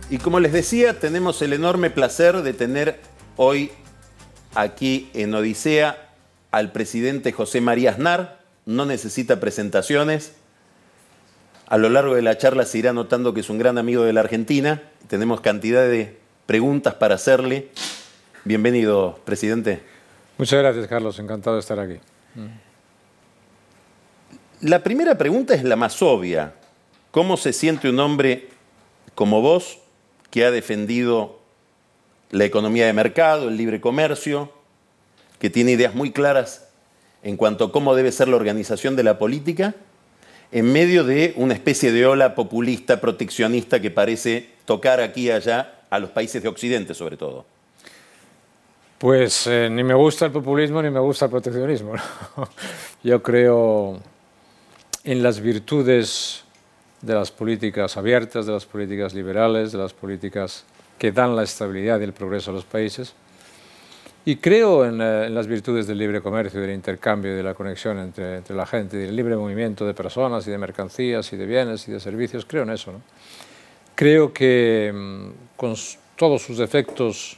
Y como les decía, tenemos el enorme placer de tener hoy aquí en Odisea al presidente José María Aznar. No necesita presentaciones. A lo largo de la charla se irá notando que es un gran amigo de la Argentina. Tenemos cantidad de preguntas para hacerle. Bienvenido, presidente. Muchas gracias, Carlos. Encantado de estar aquí. La primera pregunta es la más obvia. ¿Cómo se siente un hombre como vos, que ha defendido la economía de mercado, el libre comercio, que tiene ideas muy claras en cuanto a cómo debe ser la organización de la política, en medio de una especie de ola populista, proteccionista, que parece tocar aquí y allá a los países de Occidente, sobre todo? Pues ni me gusta el populismo ni me gusta el proteccionismo, ¿no? Yo creo en las virtudes de las políticas abiertas, de las políticas liberales, de las políticas que dan la estabilidad y el progreso a los países. Y creo en las virtudes del libre comercio, del intercambio y de la conexión entre la gente, del libre movimiento de personas y de mercancías y de bienes y de servicios. Creo en eso, ¿no? Creo que con todos sus defectos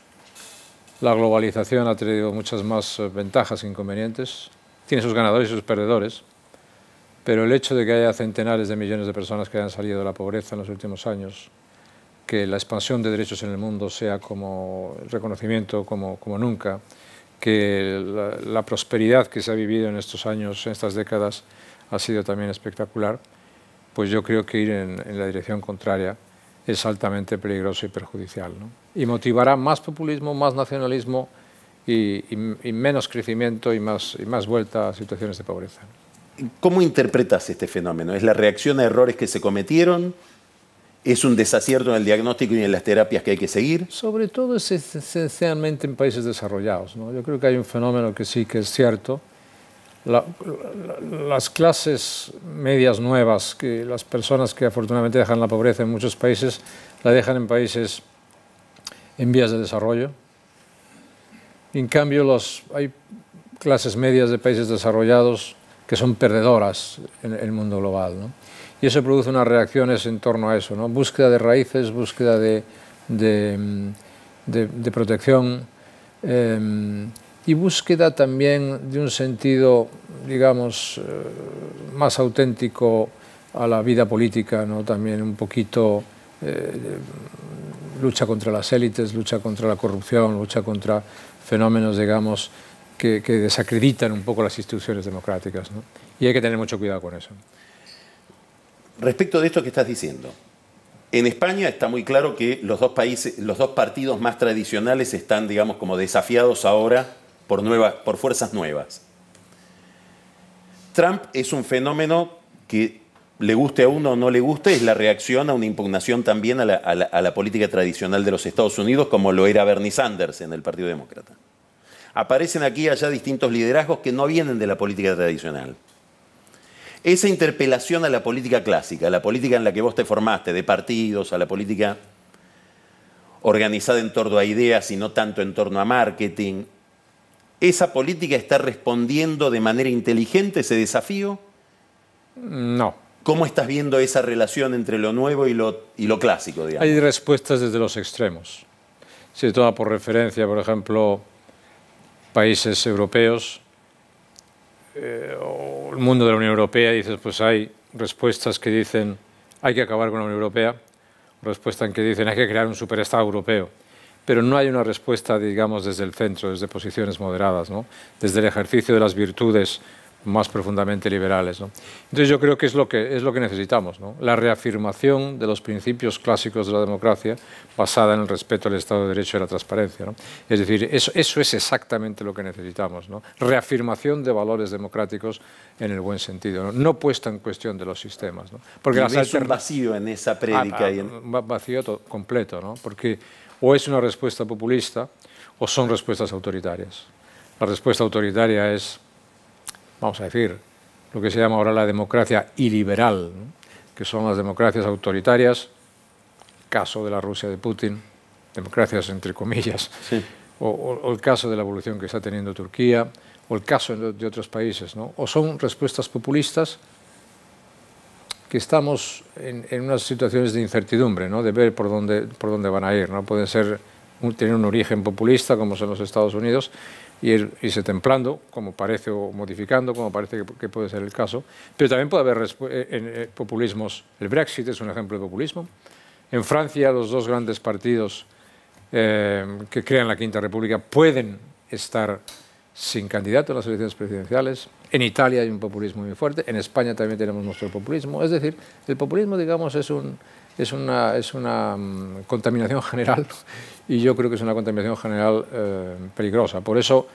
la globalización ha traído muchas más ventajas que inconvenientes. Tiene sus ganadores y sus perdedores. Pero el hecho de que haya centenares de millones de personas que hayan salido de la pobreza en los últimos años, que la expansión de derechos en el mundo sea como el reconocimiento como nunca, que la prosperidad que se ha vivido en estos años, en estas décadas, ha sido también espectacular, pues yo creo que ir en la dirección contraria es altamente peligroso y perjudicial, ¿no? Y motivará más populismo, más nacionalismo y menos crecimiento y más vuelta a situaciones de pobreza. ¿Cómo interpretas este fenómeno? ¿Es la reacción a errores que se cometieron? ¿Es un desacierto en el diagnóstico y en las terapias que hay que seguir? Sobre todo es esencialmente en países desarrollados, ¿no? Yo creo que hay un fenómeno que sí que es cierto. Las clases medias nuevas, que las personas que afortunadamente dejan la pobreza en muchos países, la dejan en países en vías de desarrollo. En cambio, hay clases medias de países desarrollados que son perdedoras en el mundo global, ¿no? Y eso produce unas reacciones en torno a eso, ¿no? Búsqueda de raíces, búsqueda de protección y búsqueda también de un sentido, digamos, más auténtico a la vida política, ¿no? También un poquito lucha contra las élites, lucha contra la corrupción, lucha contra fenómenos, digamos, que desacreditan un poco las instituciones democráticas, ¿no? Y hay que tener mucho cuidado con eso. Respecto de esto que estás diciendo, en España está muy claro que los dos partidos más tradicionales están, digamos, como desafiados ahora por fuerzas nuevas. Trump es un fenómeno que, le guste a uno o no le guste, es la reacción a una impugnación también a la política tradicional de los Estados Unidos, como lo era Bernie Sanders en el Partido Demócrata. Aparecen aquí y allá distintos liderazgos que no vienen de la política tradicional. Esa interpelación a la política clásica, a la política en la que vos te formaste, de partidos, a la política organizada en torno a ideas y no tanto en torno a marketing, ¿esa política está respondiendo de manera inteligente a ese desafío? No. ¿Cómo estás viendo esa relación entre lo nuevo y lo clásico, digamos? Hay respuestas desde los extremos. Si se toma por referencia, por ejemplo, países europeos o el mundo de la Unión Europea, dices, pues hay respuestas que dicen hay que acabar con la Unión Europea, respuestas que dicen hay que crear un superestado europeo, pero no hay una respuesta, digamos, desde el centro, desde posiciones moderadas, ¿no? Desde el ejercicio de las virtudes más profundamente liberales, ¿no? Entonces yo creo que es lo que necesitamos, ¿no? La reafirmación de los principios clásicos de la democracia basada en el respeto al Estado de Derecho y la transparencia, ¿no? Es decir, eso es exactamente lo que necesitamos, ¿no? Reafirmación de valores democráticos en el buen sentido, ¿no? No puesta en cuestión de los sistemas, ¿no? Porque es un vacío en esa prédica. Vacío completo, ¿no? Porque o es una respuesta populista o son respuestas autoritarias. La respuesta autoritaria es, vamos a decir, lo que se llama ahora la democracia iliberal, ¿no? Que son las democracias autoritarias, caso de la Rusia de Putin, democracias entre comillas, sí. o el caso de la evolución que está teniendo Turquía, o el caso de otros países, ¿no? O son respuestas populistas que estamos en unas situaciones de incertidumbre, ¿no? De ver por dónde van a ir, ¿no? Puede ser tener un origen populista, como son los Estados Unidos, y irse templando, como parece, o modificando, como parece que puede ser el caso. Pero también puede haber populismos. El Brexit es un ejemplo de populismo. En Francia, los dos grandes partidos que crean la Quinta República pueden estar sin candidato en las elecciones presidenciales. En Italia hay un populismo muy fuerte. En España también tenemos nuestro populismo. Es decir, el populismo, digamos, es una contaminación general, y yo creo que es una contaminación general peligrosa. Por eso,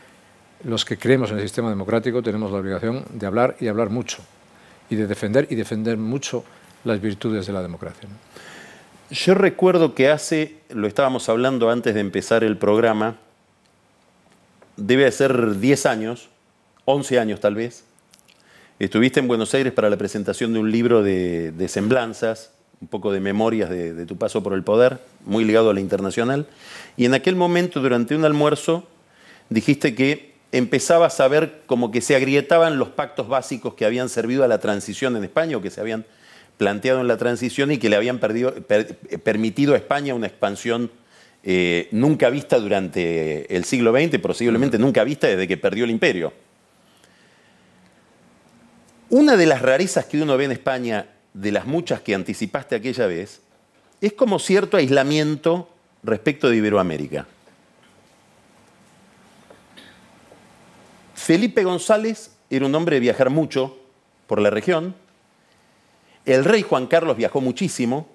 los que creemos en el sistema democrático tenemos la obligación de hablar, y hablar mucho, y de defender mucho las virtudes de la democracia, ¿no? Yo recuerdo que lo estábamos hablando antes de empezar el programa, debe de ser 10 años, 11 años tal vez, estuviste en Buenos Aires para la presentación de un libro de semblanzas, un poco de memorias de tu paso por el poder, muy ligado a la internacional, y en aquel momento, durante un almuerzo, dijiste que empezabas a ver como que se agrietaban los pactos básicos que habían servido a la transición en España, o que se habían planteado en la transición, y que le habían permitido a España una expansión nunca vista durante el siglo XX, posiblemente nunca vista desde que perdió el imperio. Una de las rarezas que uno ve en España, de las muchas que anticipaste aquella vez, es como cierto aislamiento respecto de Iberoamérica. Felipe González era un hombre de viajar mucho por la región. El rey Juan Carlos viajó muchísimo.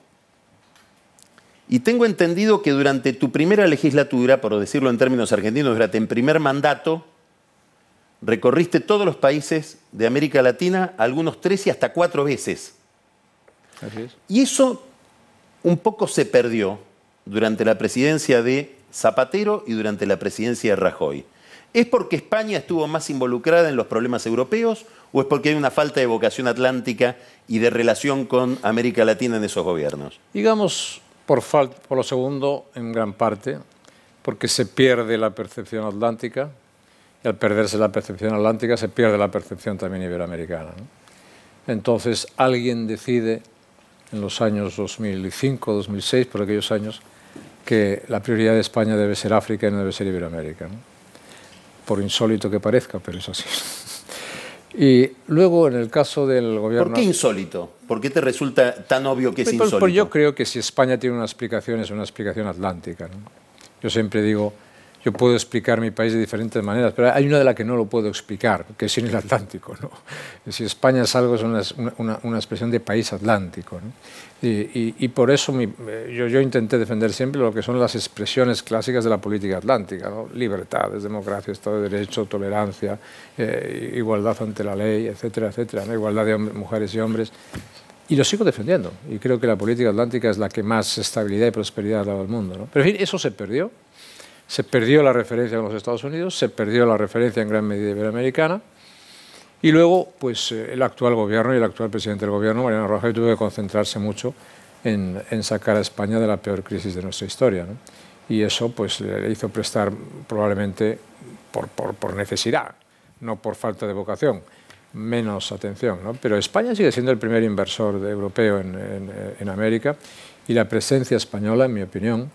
Y tengo entendido que durante tu primera legislatura, por decirlo en términos argentinos, durante el primer mandato, recorriste todos los países de América Latina, algunos 3 y hasta 4 veces. Así es. Y eso un poco se perdió durante la presidencia de Zapatero y durante la presidencia de Rajoy. ¿Es porque España estuvo más involucrada en los problemas europeos, o es porque hay una falta de vocación atlántica y de relación con América Latina en esos gobiernos? Digamos, por lo segundo, en gran parte, porque se pierde la percepción atlántica, y al perderse la percepción atlántica se pierde la percepción también iberoamericana, ¿no? Entonces alguien decide en los años 2005, 2006, por aquellos años, que la prioridad de España debe ser África y no debe ser Iberoamérica, ¿no? Por insólito que parezca, pero es así. Y luego, en el caso del gobierno... ¿Por qué insólito? ¿Por qué te resulta tan obvio que es insólito? Pues yo creo que si España tiene una explicación, es una explicación atlántica, ¿no? Yo siempre digo, yo puedo explicar mi país de diferentes maneras, pero hay una de la que no lo puedo explicar, que es en el Atlántico, ¿no? Si España es algo, es una expresión de país atlántico, ¿no? Y por eso yo intenté defender siempre lo que son las expresiones clásicas de la política atlántica, ¿no? Libertades, democracia, Estado de Derecho, tolerancia, igualdad ante la ley, etcétera, etcétera, ¿no? Igualdad de mujeres y hombres. Y lo sigo defendiendo. Y creo que la política atlántica es la que más estabilidad y prosperidad ha dado al mundo, ¿no? Pero en fin, eso se perdió. Se perdió la referencia con los Estados Unidos, se perdió la referencia en gran medida iberoamericana, y luego pues el actual gobierno y el actual presidente del gobierno, Mariano Rajoy, tuvo que concentrarse mucho en sacar a España de la peor crisis de nuestra historia, ¿no? Y eso pues le hizo prestar, probablemente por necesidad, no por falta de vocación, menos atención, ¿no? Pero España sigue siendo el primer inversor europeo en América, y la presencia española, en mi opinión,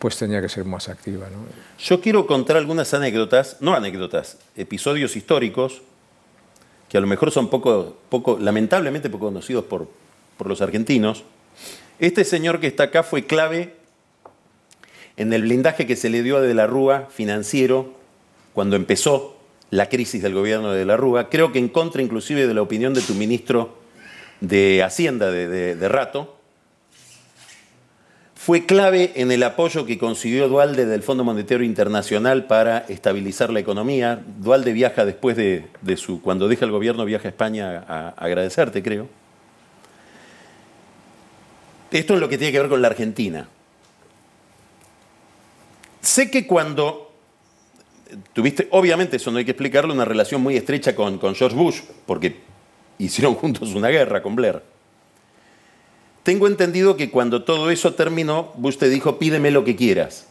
pues tenía que ser más activa, ¿no? Yo quiero contar algunas anécdotas, no anécdotas, episodios históricos que a lo mejor son lamentablemente poco conocidos por los argentinos. Este señor que está acá fue clave en el blindaje que se le dio a De la Rúa financiero cuando empezó la crisis del gobierno de De la Rúa, creo que en contra inclusive de la opinión de tu ministro de Hacienda de Rato. Fue clave en el apoyo que consiguió Duhalde del Fondo Monetario Internacional para estabilizar la economía. Duhalde viaja después cuando deja el gobierno, viaja a España a agradecerte, creo. Esto es lo que tiene que ver con la Argentina. Sé que cuando tuviste, obviamente eso no hay que explicarlo, una relación muy estrecha con George Bush, porque hicieron juntos una guerra con Blair. Tengo entendido que cuando todo eso terminó, Bush te dijo, pídeme lo que quieras.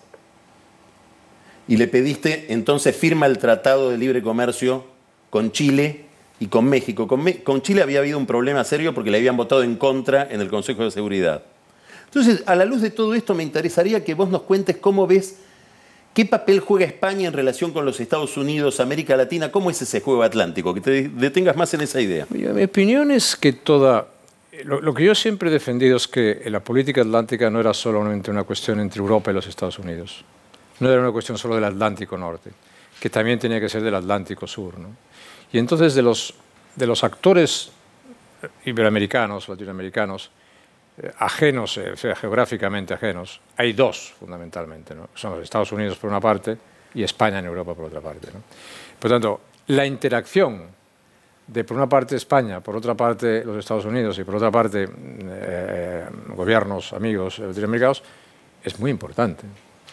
Y le pediste, entonces firma el Tratado de Libre Comercio con Chile y con México. Con Chile había habido un problema serio porque le habían votado en contra en el Consejo de Seguridad. Entonces, a la luz de todo esto, me interesaría que vos nos cuentes cómo ves, qué papel juega España en relación con los Estados Unidos, América Latina, cómo es ese juego atlántico, que te detengas más en esa idea. Mi opinión es que lo que yo siempre he defendido es que la política atlántica no era solamente una cuestión entre Europa y los Estados Unidos. No era una cuestión solo del Atlántico Norte, que también tenía que ser del Atlántico Sur, ¿no? Y entonces de los actores iberoamericanos, latinoamericanos, ajenos, o sea, geográficamente ajenos, hay dos fundamentalmente, ¿no? Son los Estados Unidos por una parte y España en Europa por otra parte, ¿no? Por tanto, la interacción de por una parte España, por otra parte los Estados Unidos y por otra parte gobiernos, amigos latinoamericanos, es muy importante.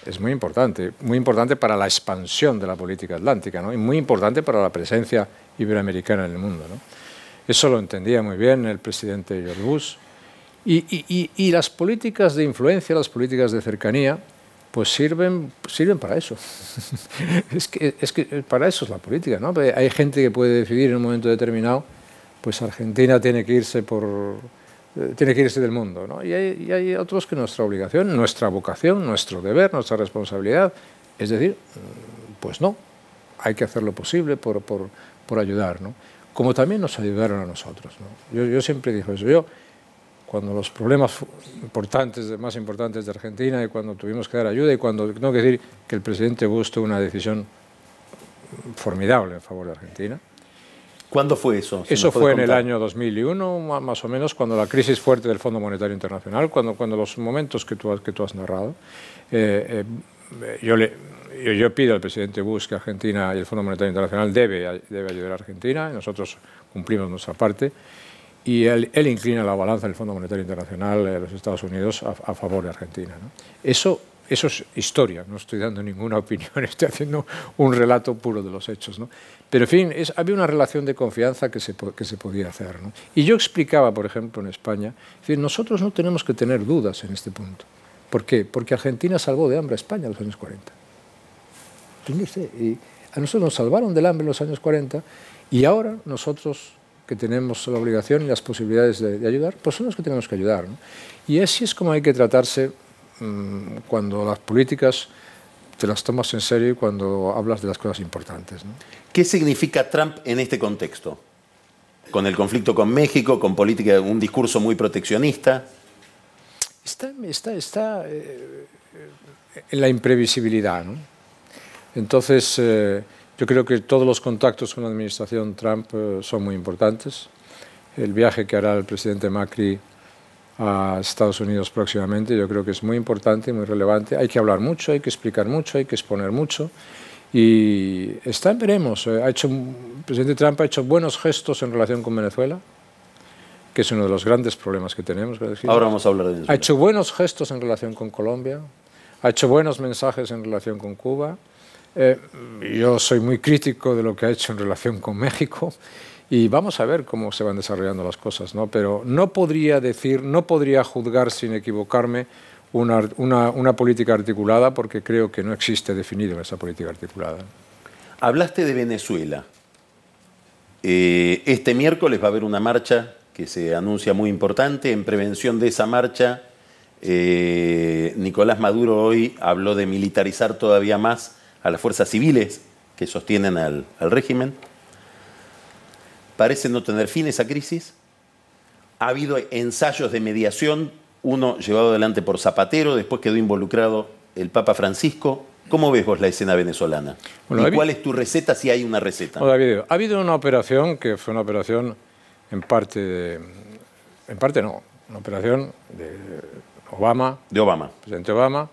Es muy importante para la expansión de la política atlántica, ¿no? Y muy importante para la presencia iberoamericana en el mundo, ¿no? Eso lo entendía muy bien el presidente George Bush. Y las políticas de influencia, las políticas de cercanía, pues sirven para eso. es que para eso es la política, ¿no? Hay gente que puede decidir en un momento determinado, pues Argentina tiene que irse del mundo, ¿no? Y hay otros que nuestra obligación, nuestra vocación, nuestro deber, nuestra responsabilidad, es decir, pues no, hay que hacer lo posible por ayudar, ¿no? Como también nos ayudaron a nosotros, ¿no? Yo siempre digo eso. Cuando los problemas más importantes de Argentina y cuando tuvimos que dar ayuda y cuando tengo que decir que el presidente Bush tuvo una decisión formidable en favor de Argentina. ¿Cuándo fue eso? Eso fue en el año 2001, más o menos, cuando la crisis fuerte del Fondo Monetario Internacional, cuando los momentos que tú has narrado. Yo pido al presidente Bush que Argentina y el Fondo Monetario Internacional debe ayudar a Argentina, y nosotros cumplimos nuestra parte. Y él inclina la balanza del Fondo Monetario Internacional de los Estados Unidos a favor de Argentina, ¿no? Eso es historia, no estoy dando ninguna opinión, estoy haciendo un relato puro de los hechos, ¿no? Pero, en fin, había una relación de confianza que se podía hacer, ¿no? Y yo explicaba, por ejemplo, en España, es decir, nosotros no tenemos que tener dudas en este punto. ¿Por qué? Porque Argentina salvó de hambre a España en los años 40. Y a nosotros nos salvaron del hambre en los años 40 y ahora nosotros, que tenemos la obligación y las posibilidades de ayudar, pues son los que tenemos que ayudar, ¿no? Y así es como hay que tratarse cuando las políticas te las tomas en serio y cuando hablas de las cosas importantes, ¿no? ¿Qué significa Trump en este contexto? Con el conflicto con México, con política, un discurso muy proteccionista. Está en la imprevisibilidad, ¿no? Entonces, yo creo que todos los contactos con la administración Trump son muy importantes. El viaje que hará el presidente Macri a Estados Unidos próximamente yo creo que es muy importante, muy relevante. Hay que hablar mucho, hay que explicar mucho, hay que exponer mucho. Y veremos. El presidente Trump ha hecho buenos gestos en relación con Venezuela, que es uno de los grandes problemas que tenemos. Ahora vamos a hablar de Venezuela. Ha hecho buenos gestos en relación con Colombia, ha hecho buenos mensajes en relación con Cuba. Yo soy muy crítico de lo que ha hecho en relación con México y vamos a ver cómo se van desarrollando las cosas, ¿no? Pero no podría juzgar sin equivocarme una política articulada porque creo que no existe definido esa política articulada. Hablaste de Venezuela. Este miércoles va a haber una marcha que se anuncia muy importante. En prevención de esa marcha, Nicolás Maduro hoy habló de militarizar todavía más a las fuerzas civiles que sostienen al régimen. Parece no tener fin esa crisis. Ha habido ensayos de mediación, uno llevado adelante por Zapatero, después quedó involucrado el Papa Francisco. ¿Cómo ves vos la escena venezolana? Bueno, ¿y cuál es tu receta, si hay una receta? Bueno, David, ha habido una operación que fue una operación una operación de Obama. De Obama. Presidente Obama,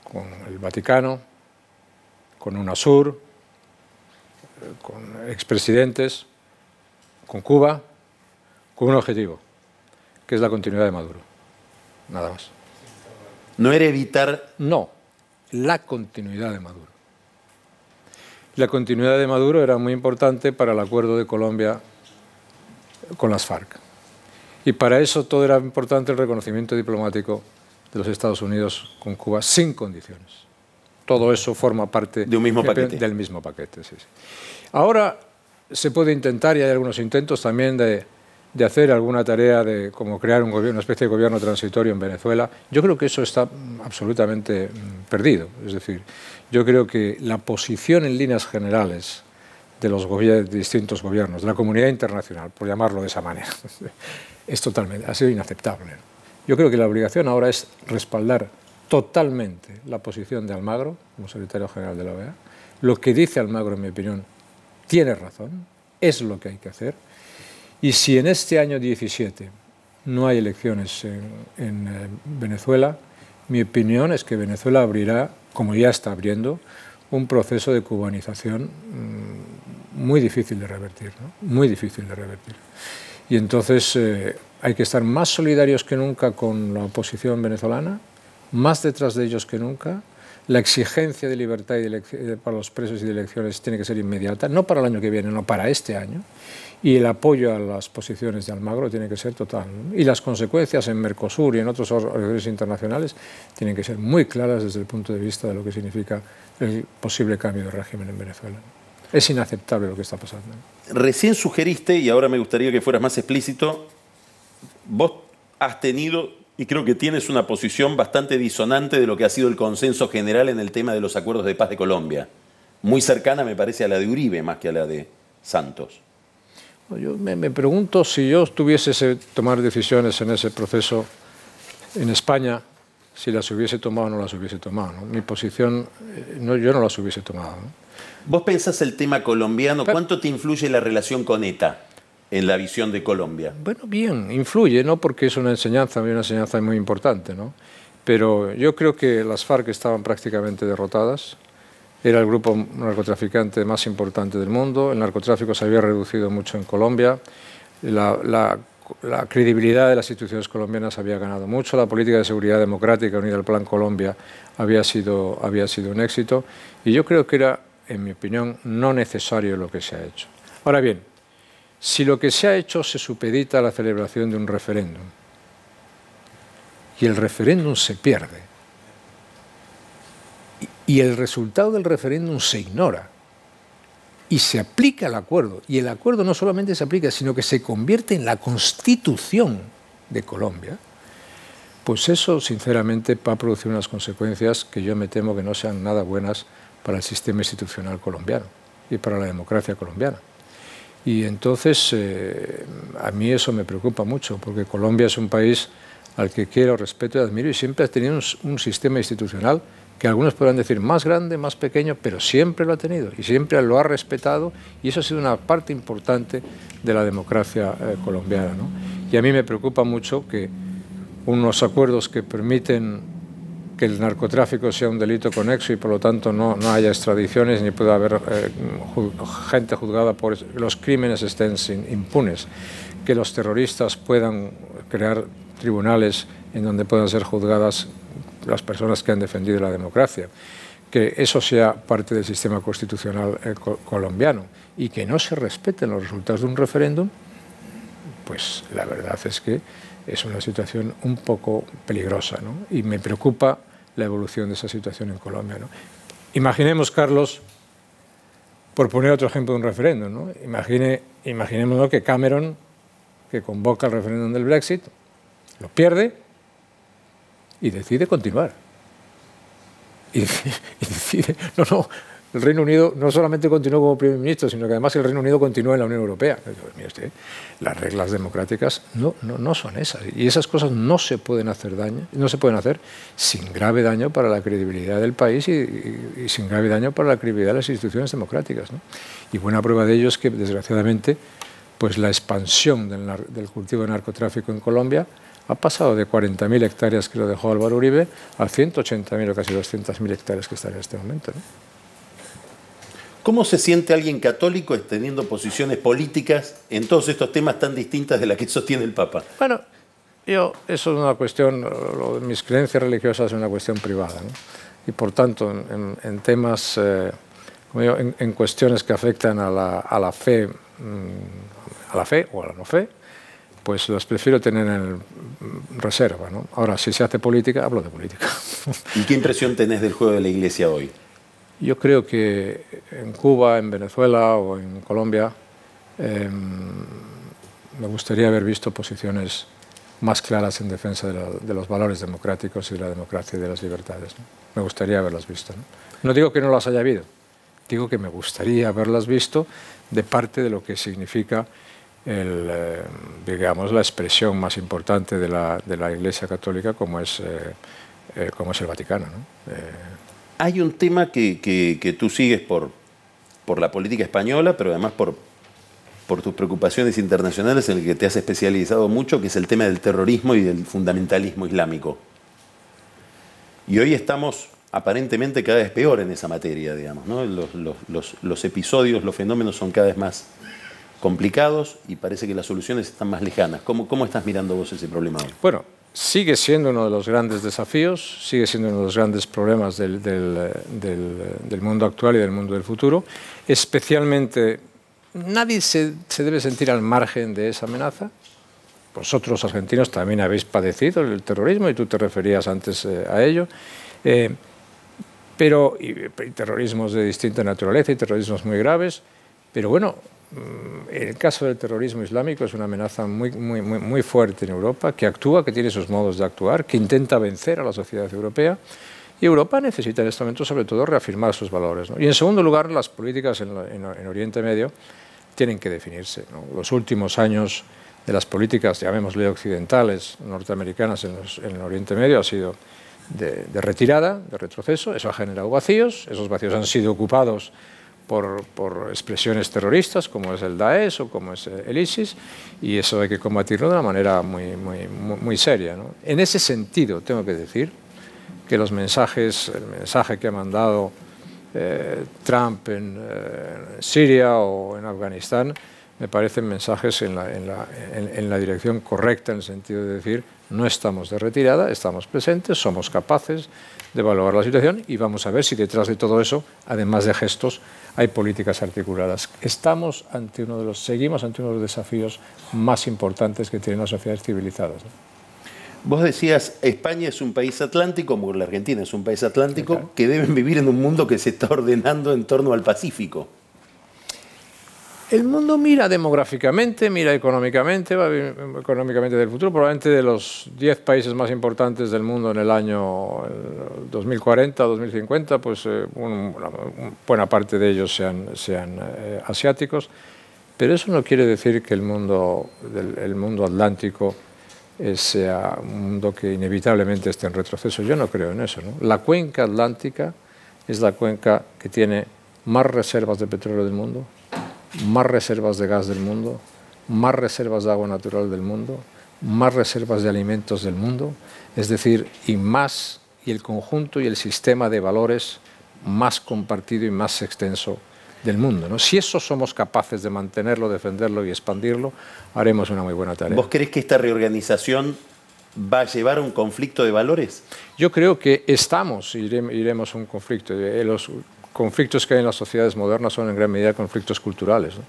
con el Vaticano, con UNASUR, con expresidentes, con Cuba, con un objetivo, que es la continuidad de Maduro. Nada más. ¿No era evitar...? No, la continuidad de Maduro. La continuidad de Maduro era muy importante para el acuerdo de Colombia con las FARC. Y para eso todo era importante el reconocimiento diplomático de los Estados Unidos con Cuba sin condiciones. Todo eso forma parte de un mismo paquete. Del mismo paquete. Sí, sí. Ahora se puede intentar, y hay algunos intentos también de hacer alguna tarea de como crear un gobierno, una especie de gobierno transitorio en Venezuela. Yo creo que eso está absolutamente perdido. Es decir, yo creo que la posición en líneas generales de los distintos gobiernos, de la comunidad internacional, por llamarlo de esa manera, ha sido inaceptable. Yo creo que la obligación ahora es respaldar totalmente la posición de Almagro, como secretario general de la OEA. Lo que dice Almagro, en mi opinión, tiene razón, es lo que hay que hacer. Y si en este año 17 no hay elecciones en Venezuela, mi opinión es que Venezuela abrirá, como ya está abriendo, un proceso de cubanización muy difícil de revertir, ¿no? Muy difícil de revertir. Y entonces hay que estar más solidarios que nunca con la oposición venezolana, más detrás de ellos que nunca. La exigencia de libertad para los presos y de elecciones tiene que ser inmediata, no para el año que viene, no para este año. Y el apoyo a las posiciones de Almagro tiene que ser total, ¿no? Y las consecuencias en Mercosur y en otros organismos internacionales tienen que ser muy claras desde el punto de vista de lo que significa el posible cambio de régimen en Venezuela. Es inaceptable lo que está pasando. Recién sugeriste, y ahora me gustaría que fueras más explícito, vos has tenido, y creo que tienes una posición bastante disonante de lo que ha sido el consenso general en el tema de los acuerdos de paz de Colombia. Muy cercana, me parece, a la de Uribe más que a la de Santos. Yo me pregunto si yo tuviese que tomar decisiones en ese proceso en España, si las hubiese tomado o no las hubiese tomado, ¿no? Mi posición, yo no las hubiese tomado, ¿no? ¿Vos pensás el tema colombiano? ¿Cuánto te influye la relación con ETA en la visión de Colombia? Bueno, bien, influye, ¿no? Porque es una enseñanza muy importante, ¿no? Pero yo creo que las FARC estaban prácticamente derrotadas. Era el grupo narcotraficante más importante del mundo, el narcotráfico se había reducido mucho en Colombia, la credibilidad de las instituciones colombianas había ganado mucho, la política de seguridad democrática unida al Plan Colombia había sido un éxito, y yo creo que era, en mi opinión, no necesario lo que se ha hecho. Ahora bien, si lo que se ha hecho se supedita a la celebración de un referéndum, y el referéndum se pierde, y el resultado del referéndum se ignora y se aplica el acuerdo, y el acuerdo no solamente se aplica, sino que se convierte en la Constitución de Colombia, pues eso, sinceramente, va a producir unas consecuencias que yo me temo que no sean nada buenas para el sistema institucional colombiano y para la democracia colombiana. Y entonces, a mí eso me preocupa mucho, porque Colombia es un país al que quiero, respeto y admiro, y siempre ha tenido un sistema institucional que algunos podrán decir más grande, más pequeño, pero siempre lo ha tenido y siempre lo ha respetado, y eso ha sido una parte importante de la democracia colombiana, ¿no? Y a mí me preocupa mucho que unos acuerdos que permiten que el narcotráfico sea un delito conexo y por lo tanto no haya extradiciones ni pueda haber gente juzgada por los crímenes estén impunes, que los terroristas puedan crear tribunales en donde puedan ser juzgadas las personas que han defendido la democracia, que eso sea parte del sistema constitucional colombiano y que no se respeten los resultados de un referéndum, pues la verdad es que es una situación un poco peligrosa, ¿no? Y me preocupa la evolución de esa situación en Colombia, ¿no? Imaginemos, Carlos, por poner otro ejemplo de un referéndum, ¿no? Imaginémonos que Cameron, que convoca el referéndum del Brexit, lo pierde y decide continuar. Y decide, el Reino Unido no solamente continuó como primer ministro, sino que además el Reino Unido continúa en la Unión Europea. Mire usted, las reglas democráticas no son esas, y esas cosas no se pueden hacer sin grave daño para la credibilidad del país y sin grave daño para la credibilidad de las instituciones democráticas, ¿no? Y buena prueba de ello es que, desgraciadamente, pues la expansión del cultivo de narcotráfico en Colombia ha pasado de 40.000 hectáreas que lo dejó Álvaro Uribe a 180.000 o casi 200.000 hectáreas que están en este momento, ¿no? ¿Cómo se siente alguien católico teniendo posiciones políticas en todos estos temas tan distintas de las que sostiene el Papa? Bueno, eso es una cuestión, mis creencias religiosas es una cuestión privada, ¿no? Y por tanto, en temas, en cuestiones que afectan a la fe o a la no fe, pues las prefiero tener en reserva, ¿no? Ahora, si se hace política, hablo de política. ¿Y qué impresión tenés del juego de la Iglesia hoy? Yo creo que en Cuba, en Venezuela o en Colombia me gustaría haber visto posiciones más claras en defensa de los valores democráticos y de la democracia y de las libertades, ¿no? Me gustaría haberlas visto, ¿no? No digo que no las haya habido, digo que me gustaría haberlas visto de parte de lo que significa digamos, la expresión más importante de la Iglesia Católica, como es el Vaticano, ¿no? Hay un tema que tú sigues por la política española, pero además por tus preocupaciones internacionales, en el que te has especializado mucho, que es el tema del terrorismo y del fundamentalismo islámico. Y hoy estamos aparentemente cada vez peor en esa materia, digamos, ¿no? Los episodios, los fenómenos son cada vez más complicados y parece que las soluciones están más lejanas. ¿Cómo estás mirando vos ese problema hoy? Bueno, sigue siendo uno de los grandes desafíos, sigue siendo uno de los grandes problemas del mundo actual y del mundo del futuro. Especialmente, nadie se debe sentir al margen de esa amenaza. Vosotros, argentinos, también habéis padecido el terrorismo y tú te referías antes a ello. Pero hay terrorismos de distinta naturaleza y terrorismos muy graves. Pero bueno, el caso del terrorismo islámico es una amenaza muy fuerte en Europa, que actúa, que tiene sus modos de actuar, que intenta vencer a la sociedad europea. Y Europa necesita en este momento, sobre todo, reafirmar sus valores, ¿no? Y en segundo lugar, las políticas en Oriente Medio tienen que definirse, ¿no? Los últimos años de las políticas, llamémosle occidentales, norteamericanas en el Oriente Medio, ha sido de retirada, de retroceso. Eso ha generado vacíos. Esos vacíos han sido ocupados por expresiones terroristas como es el Daesh o como es el ISIS, y eso hay que combatirlo de una manera muy seria, ¿no? En ese sentido, tengo que decir que el mensaje que ha mandado Trump en Siria o en Afganistán me parecen mensajes en la dirección correcta, en el sentido de decir: no estamos de retirada, estamos presentes, somos capaces de evaluar la situación y vamos a ver si detrás de todo eso, además de gestos, hay políticas articuladas. Seguimos ante uno de los desafíos más importantes que tienen las sociedades civilizadas, ¿no? Vos decías, España es un país atlántico, como la Argentina es un país atlántico, claro, que deben vivir en un mundo que se está ordenando en torno al Pacífico. El mundo mira demográficamente, mira económicamente, va económicamente del futuro. Probablemente de los 10 países más importantes del mundo en el año 2040 o 2050, pues una buena parte de ellos sean asiáticos. Pero eso no quiere decir que el mundo atlántico sea un mundo que inevitablemente esté en retroceso. Yo no creo en eso, ¿no? La cuenca atlántica es la cuenca que tiene más reservas de petróleo del mundo, más reservas de gas del mundo, más reservas de agua natural del mundo, más reservas de alimentos del mundo, es decir, y el conjunto y el sistema de valores más compartido y más extenso del mundo, ¿no? Si eso somos capaces de mantenerlo, defenderlo y expandirlo, haremos una muy buena tarea. ¿Vos crees que esta reorganización va a llevar a un conflicto de valores? Yo creo que iremos a un conflicto. Los conflictos que hay en las sociedades modernas son en gran medida conflictos culturales, ¿no?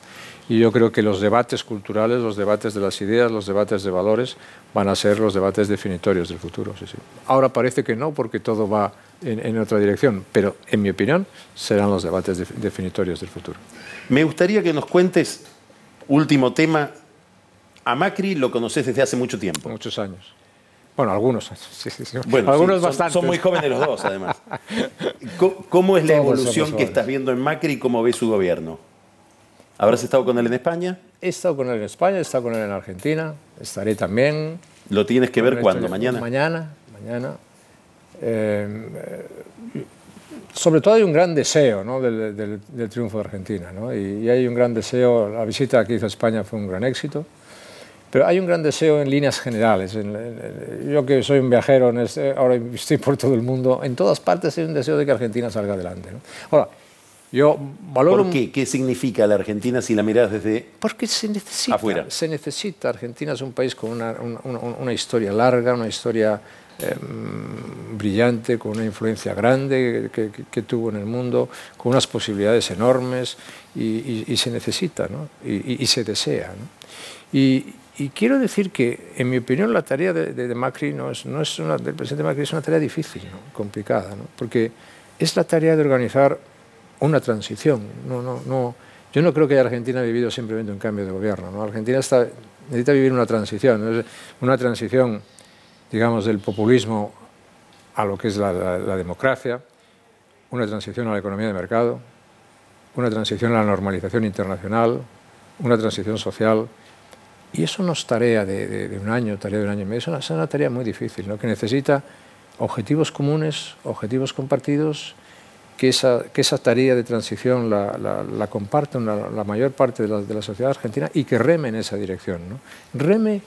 Y yo creo que los debates culturales, los debates de las ideas, los debates de valores van a ser los debates definitorios del futuro. Sí, sí. Ahora parece que no, porque todo va en otra dirección, pero en mi opinión serán los debates definitorios del futuro. Me gustaría que nos cuentes, último tema, a Macri lo conoces desde hace mucho tiempo. Muchos años. Bueno, algunos. Sí. Bueno, algunos sí, bastantes. Son muy jóvenes los dos, además. ¿Cómo es la evolución que estás viendo en Macri y cómo ves su gobierno? ¿Habrás estado con él en España? He estado con él en España, he estado con él en Argentina, estaré también. ¿Lo tienes que ver cuándo? ¿Mañana? Mañana. Sobre todo hay un gran deseo, ¿no?, del triunfo de Argentina, ¿no? Y hay un gran deseo. La visita que hizo a España fue un gran éxito. Pero hay un gran deseo en líneas generales. Yo que soy un viajero, ahora estoy por todo el mundo, en todas partes hay un deseo de que Argentina salga adelante, ¿no? Ahora, yo valoro... ¿Por qué? ¿Qué significa la Argentina si la miras desde Porque se necesita. Afuera. Se necesita. Argentina es un país con una historia larga, una historia brillante, con una influencia grande que tuvo en el mundo, con unas posibilidades enormes, y se necesita, ¿no? Y se desea, ¿no? Y quiero decir que, en mi opinión, la tarea de Macri del presidente Macri es una tarea difícil, ¿no?, complicada, ¿no? Porque es la tarea de organizar una transición. Yo no creo que Argentina ha vivido simplemente un cambio de gobierno, ¿no? Argentina necesita vivir una transición, digamos, del populismo a lo que es la democracia, una transición a la economía de mercado, una transición a la normalización internacional, una transición social. Y eso no es tarea de un año, tarea de un año y medio, es una tarea muy difícil, ¿no? Que necesita objetivos comunes, objetivos compartidos, que esa tarea de transición la comparten la mayor parte de la sociedad argentina y que reme en esa dirección, ¿no? Reme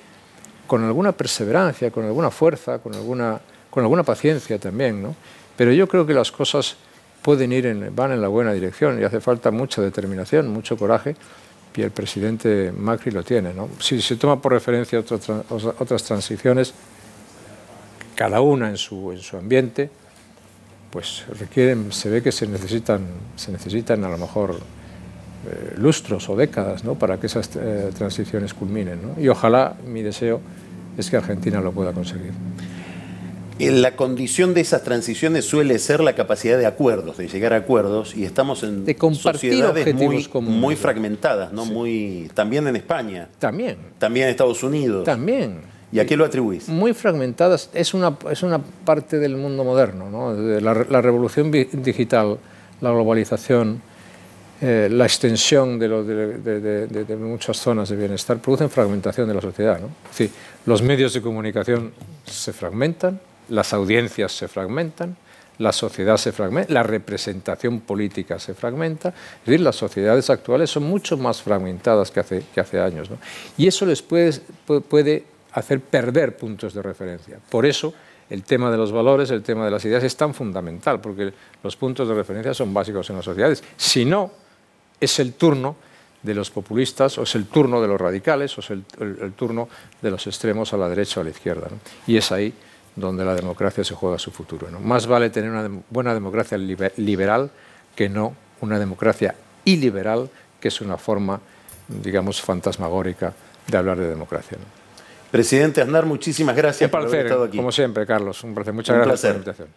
con alguna perseverancia, con alguna fuerza, con alguna paciencia también, ¿no? Pero yo creo que las cosas van en la buena dirección y hace falta mucha determinación, mucho coraje, y el presidente Macri lo tiene, ¿no? Si se toma por referencia otras transiciones, cada una en su ambiente, pues se ve que se necesitan a lo mejor lustros o décadas, ¿no? Para que esas transiciones culminen, ¿no? Y ojalá, mi deseo es que Argentina lo pueda conseguir. La condición de esas transiciones suele ser la capacidad de acuerdos, de llegar a acuerdos, y estamos en sociedades muy fragmentadas, ¿no? Sí. También en España. También en Estados Unidos. También. ¿Y a qué lo atribuís? Muy fragmentadas. Es una parte del mundo moderno, ¿no? La revolución digital, la globalización, la extensión de muchas zonas de bienestar producen fragmentación de la sociedad, ¿no? Es decir, los medios de comunicación se fragmentan, las audiencias se fragmentan, la sociedad se fragmenta, la representación política se fragmenta. Es decir, las sociedades actuales son mucho más fragmentadas que hace años, ¿no? Y eso les puede hacer perder puntos de referencia. Por eso el tema de los valores, el tema de las ideas es tan fundamental, porque los puntos de referencia son básicos en las sociedades. Si no, es el turno de los populistas, o es el turno de los radicales, o es el turno de los extremos a la derecha o a la izquierda, ¿no? Y es ahí donde la democracia se juega su futuro, ¿no? Más vale tener una buena democracia liberal que no una democracia iliberal, que es una forma, digamos, fantasmagórica de hablar de democracia, ¿no? Presidente Aznar, muchísimas gracias por haber estado aquí. Como siempre, Carlos, un placer. Muchas gracias por la invitación.